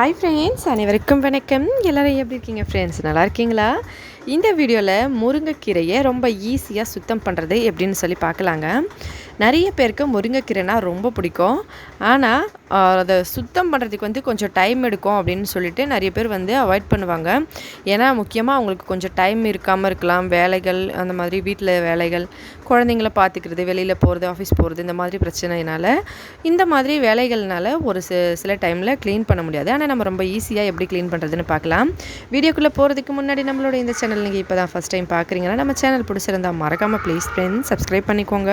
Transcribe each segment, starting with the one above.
Hi friends, அனைவருக்கும் வணக்கம். எல்லோரும் எப்படி இருக்கீங்க ஃப்ரெண்ட்ஸ்? நல்லா இருக்கீங்களா? இந்த வீடியோவில் முருங்கைக்கீரையை ரொம்ப ஈஸியாக சுத்தம் பண்ணுறது எப்படின்னு சொல்லி பார்க்கலாங்க. நிறைய பேருக்கு முருங்கைக்கீரைனா ரொம்ப பிடிக்கும். ஆனால் அதை சுத்தம் பண்ணுறதுக்கு கொஞ்சம் டைம் எடுக்கும் அப்படின்னு சொல்லிட்டு நிறைய பேர் அவாய்ட் பண்ணுவாங்க. ஏன்னா முக்கியமாக அவங்களுக்கு கொஞ்சம் டைம் இருக்காமல் இருக்கலாம். வேலைகள், அந்த மாதிரி வீட்டில் வேலைகள், குழந்தைங்கள பார்த்துக்கிறது, வெளியில் போகிறது, ஆஃபீஸ் போகிறது, இந்த மாதிரி பிரச்சனையினால இந்த மாதிரி வேலைகள்னால ஒரு சில டைமில் க்ளீன் பண்ண முடியாது. ஆனால் நம்ம ரொம்ப ஈஸியாக எப்படி க்ளீன் பண்ணுறதுன்னு பார்க்கலாம். வீடியோக்குள்ளே போகிறதுக்கு முன்னாடி நம்மளோட இந்த சேனல் நீங்கள் இப்போ தான் ஃபஸ்ட் டைம் பார்க்குறீங்கன்னா நம்ம சேனல் பிடிச்சிருந்தால் மறக்காமல் ப்ளீஸ் ஃப்ரெண்ட்ஸ் சப்ஸ்கிரைப் பண்ணிக்கோங்க.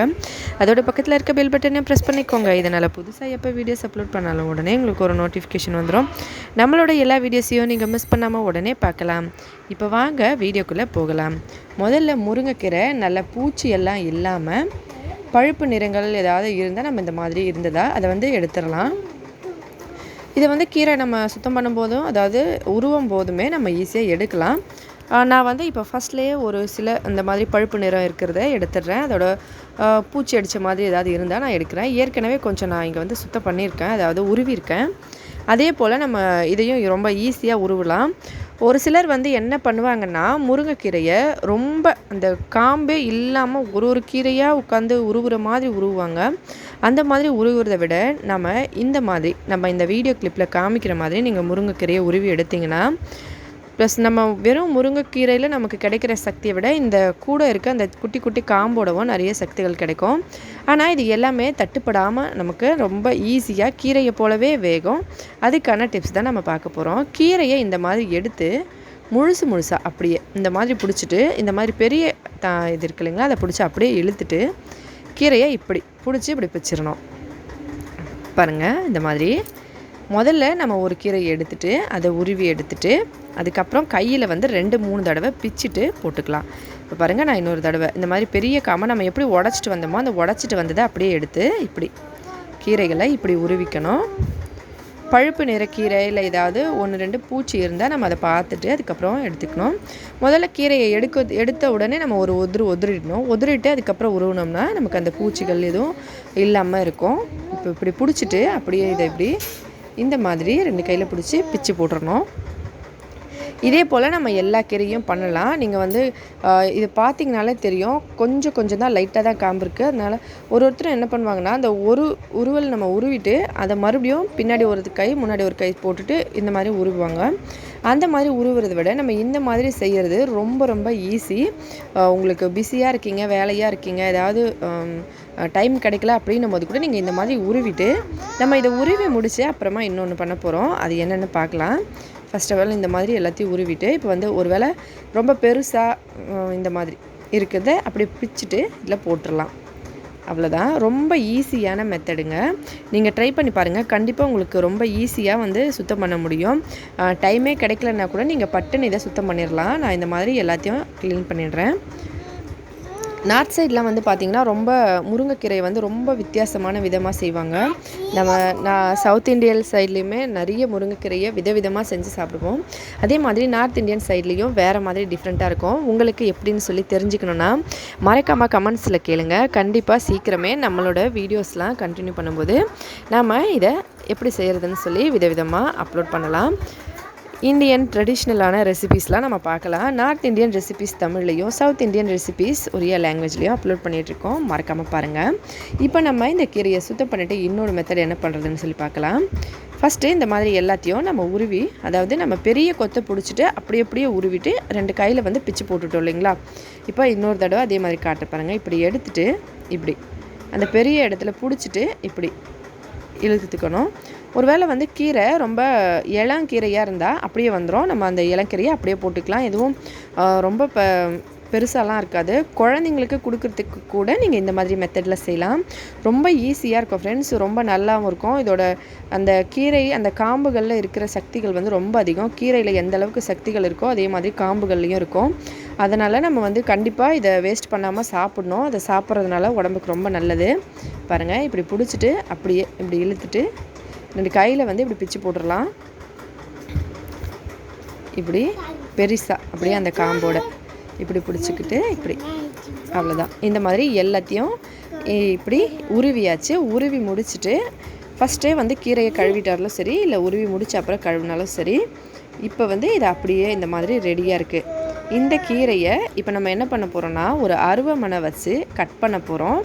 அதோட பக்கத்தில் இருக்க பெல் பட்டனை ப்ரெஸ் பண்ணிக்கோங்க. இதனால் புதுசாக எப்போ வீடியோஸ் அப்லோட் பண்ணாலும் உடனே உங்களுக்கு ஒரு நோட்டிஃபிகேஷன் வந்துடும். நம்மளோட எல்லா வீடியோஸையும் நீங்கள் மிஸ் பண்ணாமல் உடனே பார்க்கலாம். இப்போ வாங்க வீடியோக்குள்ளே போகலாம். முதல்ல முருங்கைக்கீரை நல்ல பூச்சி எல்லாம் இல்லாமல் பழுப்பு நிறங்கள் ஏதாவது இருந்தால் நம்ம இந்த மாதிரி இருந்ததா அதை எடுத்துடலாம். இதை கீரை நம்ம சுத்தம் பண்ணும்போதும் அதாவது உருவும் போதுமே நம்ம ஈஸியாக எடுக்கலாம். நான் இப்போ ஃபஸ்ட்லேயே ஒரு சில இந்த மாதிரி பழுப்பு நிறம் இருக்கிறத எடுத்துடுறேன். அதோட பூச்சி அடித்த மாதிரி ஏதாவது இருந்தால் நான் எடுக்கிறேன். ஏற்கனவே கொஞ்சம் நான் இங்கே சுத்தம் பண்ணியிருக்கேன், அதாவது உருவிருக்கேன். அதே போல் நம்ம இதையும் ரொம்ப ஈஸியாக உருவலாம். ஒரு சிலர் என்ன பண்ணுவாங்கன்னா முருங்கைக்கீரையை ரொம்ப அந்த காம்பே இல்லாமல் ஒரு கீரையாக உட்காந்து உருவுற மாதிரி உருவாங்க. அந்த மாதிரி உருவுறதை விட நம்ம இந்த வீடியோ கிளிப்பில் காமிக்கிற மாதிரி நீங்கள் முருங்கைக்கீரையை உருவி எடுத்திங்கன்னா ப்ளஸ் நம்ம வெறும் முருங்கைக்கீரையில் நமக்கு கிடைக்கிற சக்தியை விட இந்த கூட இருக்க அந்த குட்டி குட்டி காம்போடவும் நிறைய சக்திகள் கிடைக்கும். ஆனால் இது எல்லாமே தட்டுப்படாமல் நமக்கு ரொம்ப ஈஸியாக கீரையை போலவே வேகும். அதுக்கான டிப்ஸ் தான் நம்ம பார்க்க போகிறோம். கீரையை இந்த மாதிரி எடுத்து முழுசாக அப்படியே இந்த மாதிரி பிடிச்சிட்டு, இந்த மாதிரி பெரிய இது இருக்கு இல்லைங்களா, அதை பிடிச்சி அப்படியே இழுத்துட்டு கீரையை இப்படி பிடிச்சி இப்படி பிச்சிடணும். பாருங்கள், இந்த மாதிரி முதல்ல நம்ம ஒரு கீரையை எடுத்துகிட்டு அதை உருவி எடுத்துகிட்டு அதுக்கப்புறம் கையில் 2-3 தடவை பிச்சுட்டு போட்டுக்கலாம். இப்போ பாருங்கள், நான் இன்னொரு தடவை இந்த மாதிரி பெரிய காம்பை நம்ம எப்படி உடச்சிட்டு வந்தோமோ அந்த உடச்சிட்டு வந்ததை அப்படியே எடுத்து இப்படி கீரைகளை இப்படி உருவிக்கணும். பழுப்பு நிற கீரையில் ஏதாவது 1-2 பூச்சி இருந்தால் நம்ம அதை பார்த்துட்டு அதுக்கப்புறம் எடுத்துக்கணும். முதல்ல கீரையை எடுத்த உடனே நம்ம ஒரு உதிரிட்டு அதுக்கப்புறம் உருவினோம்னா நமக்கு அந்த பூச்சிகள் எதுவும் இல்லாமல் இருக்கும். இப்போ இப்படி பிடிச்சிட்டு அப்படியே இதை இப்படி இந்த மாதிரி 2 கையில் பிடிச்சி பிச்சு போட்டுடணும். இதே போல் நம்ம எல்லா கீரையும் பண்ணலாம். நீங்கள் இது பார்த்திங்கனாலே தெரியும், கொஞ்சம் தான் லைட்டாக தான் காம்பு இருக்குது. அதனால் ஒருத்தரும் என்ன பண்ணுவாங்கன்னா அந்த ஒரு உருவல் நம்ம உருவிட்டு அதை மறுபடியும் பின்னாடி ஒரு கை முன்னாடி ஒரு கை போட்டுட்டு இந்த மாதிரி உருவுவாங்க. அந்த மாதிரி உருவுறதை விட நம்ம இந்த மாதிரி செய்கிறது ரொம்ப ஈஸி. உங்களுக்கு பிஸியாக இருக்கீங்க, வேலையாக இருக்கீங்க, ஏதாவது டைம் கிடைக்கல அப்படின்னும் போது கூட நீங்கள் இந்த மாதிரி உருவிட்டு நம்ம இதை உருவி முடித்து அப்புறமா இன்னொன்று பண்ண போகிறோம். அது என்னென்னு பார்க்கலாம். ஃபர்ஸ்ட் ஆஃப் ஆல் இந்த மாதிரி எல்லாத்தையும் உருவிட்டு இப்போ ஒரு வேளை ரொம்ப பெருசாக இந்த மாதிரி இருக்கிறத அப்படியே பிச்சுட்டு இதில் போட்டுடலாம். அவ்வளோதான். ரொம்ப ஈஸியான மெத்தடுங்க. நீங்கள் ட்ரை பண்ணி பாருங்கள். கண்டிப்பாக உங்களுக்கு ரொம்ப ஈஸியாக சுத்தம் பண்ண முடியும். டைமே கிடைக்கலன்னா கூட நீங்கள் பட்டுன்னு இதை சுத்தம் பண்ணிடலாம். நான் இந்த மாதிரி எல்லாத்தையும் க்ளீன் பண்ணிடுறேன். நார்த் சைட்லாம் பார்த்திங்கன்னா ரொம்ப முருங்கைக்கீரையை ரொம்ப வித்தியாசமான விதமாக செய்வாங்க. நான் சவுத் இந்தியன் சைட்லேயுமே நிறைய முருங்கைக்கீரையை விதவிதமாக செஞ்சு சாப்பிடுவோம். அதே மாதிரி நார்த் இந்தியன் சைட்லேயும் வேறு மாதிரி டிஃப்ரெண்ட்டாக இருக்கும். உங்களுக்கு எப்படின்னு சொல்லி தெரிஞ்சுக்கணுன்னா மறக்காமல் கமெண்ட்ஸில் கேளுங்க. கண்டிப்பாக சீக்கிரமே நம்மளோட வீடியோஸ்லாம் கண்டினியூ பண்ணும்போது நம்ம இதை எப்படி செய்கிறதுன்னு சொல்லி விதவிதமாக அப்லோட் பண்ணலாம். இந்தியன் ட்ரெடிஷ்னலான ரெசிபீஸ்லாம் நம்ம பார்க்கலாம். நார்த் இந்தியன் ரெசிபீஸ் தமிழ்லையும், சவுத் இந்தியன் ரெசிபீஸ் ஒரியா லாங்குவேஜ்லேயும் அப்லோட் பண்ணிகிட்ருக்கோம். மறக்காமல் பாருங்கள். இப்போ நம்ம இந்த கீரையை சுத்தம் பண்ணிவிட்டு இன்னொரு மெத்தட் என்ன பண்ணுறதுன்னு சொல்லி பார்க்கலாம். ஃபஸ்ட்டு இந்த மாதிரி எல்லாத்தையும் நம்ம உருவி, அதாவது நம்ம பெரிய கொத்தை பிடிச்சிட்டு அப்படியே உருவிட்டு 2 கையில் பிச்சு போட்டுட்டோம் இல்லைங்களா. இப்போ இன்னொரு தடவை அதே மாதிரி காட்ட பாருங்கள். இப்படி எடுத்துகிட்டு இப்படி அந்த பெரிய இடத்துல பிடிச்சிட்டு இப்படி இழுத்துக்கணும். ஒருவேளை கீரை ரொம்ப இளங்கீரையாக இருந்தால் அப்படியே வந்துடும். நம்ம அந்த இளங்கீரையை அப்படியே போட்டுக்கலாம். எதுவும் ரொம்ப பெருசாலாம் இருக்காது. குழந்தைங்களுக்கு கொடுக்குறதுக்கு கூட நீங்கள் இந்த மாதிரி மெத்தடில் செய்யலாம். ரொம்ப ஈஸியாக இருக்கும் ஃப்ரெண்ட்ஸ். ரொம்ப நல்லாவும் இருக்கும். இதோட அந்த கீரை அந்த காம்புகளில் இருக்கிற சக்திகள் ரொம்ப அதிகம். கீரையில் எந்த அளவுக்கு சக்திகள் இருக்கோ அதே மாதிரி காம்புகள்லேயும் இருக்கும். அதனால் நம்ம கண்டிப்பாக இதை வேஸ்ட் பண்ணாமல் சாப்பிட்ணும். அதை சாப்பிட்றதுனால உடம்புக்கு ரொம்ப நல்லது. பாருங்கள், இப்படி பிடிச்சிட்டு அப்படியே இப்படி இழுத்துட்டு 2 கையில் இப்படி பிச்சு போட்டுடலாம். இப்படி பெருசாக அப்படியே அந்த காம்போட இப்படி பிடிச்சிக்கிட்டு இப்படி அவ்வளோதான். இந்த மாதிரி எல்லாத்தையும் இப்படி உருவியாச்சு. உருவி முடிச்சுட்டு ஃபஸ்ட்டே வந்து கீரையை கழுவிட்டாலும் சரி, இல்லை உருவி முடிச்ச அப்புறம் கழுவினாலும் சரி. இப்போ வந்து இது அப்படியே இந்த மாதிரி ரெடியாக இருக்குது. இந்த கீரையை இப்போ நம்ம என்ன பண்ண போகிறோன்னா, ஒரு அருவாமனை வச்சு கட் பண்ண போகிறோம்.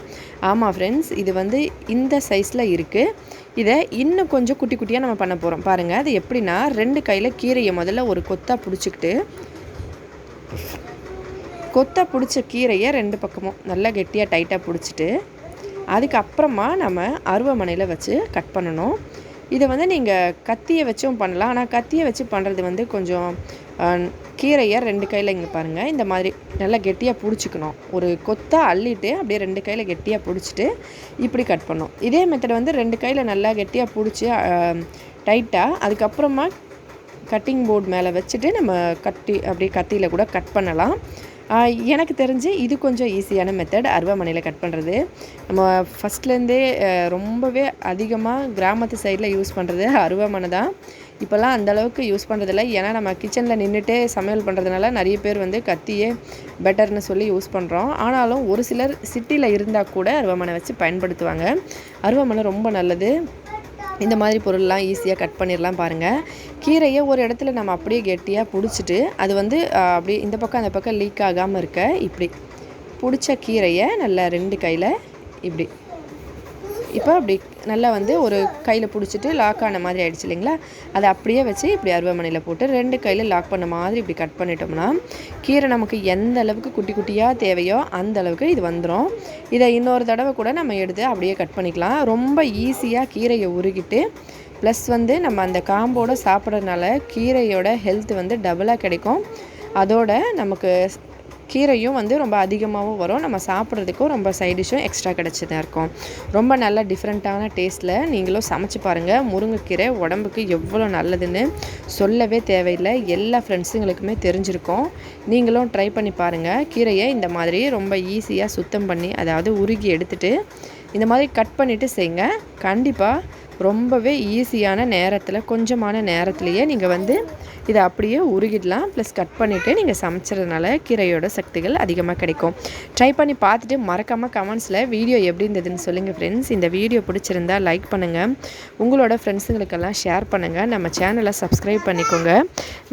ஆமாம் ஃப்ரெண்ட்ஸ், இது வந்து இந்த சைஸில் இருக்குது. இதை இன்னும் கொஞ்சம் குட்டி குட்டியாக நம்ம பண்ண போகிறோம். பாருங்கள், அது எப்படின்னா 2 கையில் கீரையை முதல்ல ஒரு கொத்தாக பிடிச்சிக்கிட்டு, கொத்தாக பிடிச்ச கீரையை 2 பக்கமும் நல்லா கெட்டியாக டைட்டாக பிடிச்சிட்டு, அதுக்கப்புறமா நம்ம அருவாமனையில் வச்சு கட் பண்ணணும். இதை வந்து நீங்கள் கத்தியை வச்சும் பண்ணலாம். ஆனால் கத்தியை வச்சு பண்ணுறது வந்து கொஞ்சம் கீரையை 2 கையில் இங்கே பாருங்கள் இந்த மாதிரி நல்லா கெட்டியாக பிடிச்சிக்கணும். ஒரு கொத்தாக அள்ளிட்டு அப்படியே 2 கையில் கெட்டியாக பிடிச்சிட்டு இப்படி கட் பண்ணணும். இதே மெத்தட் வந்து 2 கையில் நல்லா கெட்டியாக பிடிச்சி டைட்டாக அதுக்கப்புறமா கட்டிங் போர்டு மேலே வச்சுட்டு நம்ம அப்படியே கத்தியில் கூட கட் பண்ணலாம். எனக்கு தெரிஞ்சு இது கொஞ்சம் ஈஸியான மெத்தட் அருவாமனையில் கட் பண்ணுறது. நம்ம ஃபஸ்ட்லேருந்தே ரொம்பவே அதிகமாக கிராமத்து சைடில் யூஸ் பண்ணுறது அருவாமனை தான். இப்போல்லாம் அந்தளவுக்கு யூஸ் பண்ணுறதில்ல. ஏன்னா நம்ம கிச்சனில் நின்றுட்டே சமையல் பண்ணுறதுனால நிறைய பேர் வந்து கத்தியே பெட்டர்னு சொல்லி யூஸ் பண்ணுறோம். ஆனாலும் ஒரு சிலர் சிட்டியில் இருந்தால் கூட அருவாமனை வச்சு பயன்படுத்துவாங்க. அருவாமனை ரொம்ப நல்லது. இந்த மாதிரி பொருள்லாம் ஈஸியாக கட் பண்ணிடலாம். பாருங்கள், கீரையை ஒரு இடத்துல நம்ம அப்படியே கெட்டியாக பிடிச்சிட்டு அது வந்து அப்படியே இந்த பக்கம் அந்த பக்கம் லீக் ஆகாமல் இருக்க இப்படி பிடிச்ச கீரையை நல்லா 2 கையில் இப்படி இப்போ அப்படி நல்லா வந்து ஒரு கையில் பிடிச்சிட்டு லாக் ஆன மாதிரி ஆகிடுச்சு இல்லைங்களா, அதை அப்படியே வச்சு இப்படி அருவாமனையில் போட்டு 2 கையில் லாக் பண்ண மாதிரி இப்படி கட் பண்ணிட்டோம்னா கீரை நமக்கு எந்த அளவுக்கு குட்டி குட்டியாக தேவையோ அந்த அளவுக்கு இது வந்துடும். இதை இன்னொரு தடவை கூட நம்ம எடுத்து அப்படியே கட் பண்ணிக்கலாம். ரொம்ப ஈஸியாக கீரையை உருகிட்டு ப்ளஸ் வந்து நம்ம அந்த காம்போடு சாப்பிட்றதுனால கீரையோட ஹெல்த் வந்து டபுளாக கிடைக்கும். அதோட நமக்கு கீரையும் வந்து ரொம்ப அதிகமாகவும் வரும். நம்ம சாப்பிட்றதுக்கும் ரொம்ப சைடிஷும் எக்ஸ்ட்ரா கிடச்சிதான் இருக்கும். ரொம்ப நல்ல டிஃப்ரெண்ட்டான டேஸ்ட்டில் நீங்களும் சமைச்சு பாருங்கள். முருங்கைக்கீரை உடம்புக்கு எவ்வளோ நல்லதுன்னு சொல்லவே தேவையில்லை. எல்லா ஃப்ரெண்ட்ஸுங்களுக்குமே தெரிஞ்சிருக்கும். நீங்களும் ட்ரை பண்ணி பாருங்கள். கீரையை இந்த மாதிரி ரொம்ப ஈஸியாக சுத்தம் பண்ணி அதாவது உருகி எடுத்துகிட்டு இந்த மாதிரி கட் பண்ணிவிட்டு செய்யுங்க. கண்டிப்பாக ரொம்பவே ஈஸியான நேரத்தில் கொஞ்சமான நேரத்துலையே நீங்கள் வந்து இதை அப்படியே உருகிடலாம். ப்ளஸ் கட் பண்ணிவிட்டு நீங்கள் சமைச்சதுனால கீரையோட சக்திகள் அதிகமாக கிடைக்கும். ட்ரை பண்ணி பார்த்துட்டு மறக்காமல் கமெண்ட்ஸில் வீடியோ எப்படி இருந்ததுன்னு சொல்லுங்கள் ஃப்ரெண்ட்ஸ். இந்த வீடியோ பிடிச்சிருந்தா லைக் பண்ணுங்கள், உங்களோட ஃப்ரெண்ட்ஸுங்களுக்கெல்லாம் ஷேர் பண்ணுங்கள், நம்ம சேனலை சப்ஸ்கிரைப் பண்ணிக்கோங்க.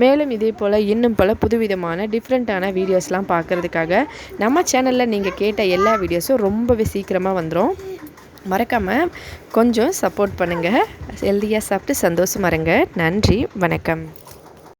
மேலும் இதே போல் இன்னும் பல புதுவிதமான டிஃப்ரெண்ட்டான வீடியோஸ்லாம் பார்க்குறதுக்காக நம்ம சேனலில் நீங்கள் கேட்ட எல்லா வீடியோஸும் ரொம்பவே சீக்கிரமாக வந்துடும். மறக்காமல் கொஞ்சம் சப்போர்ட் பண்ணுங்கள். ஹெல்தியாக சாப்பிட்டு சந்தோஷமாக இருங்க. நன்றி, வணக்கம்.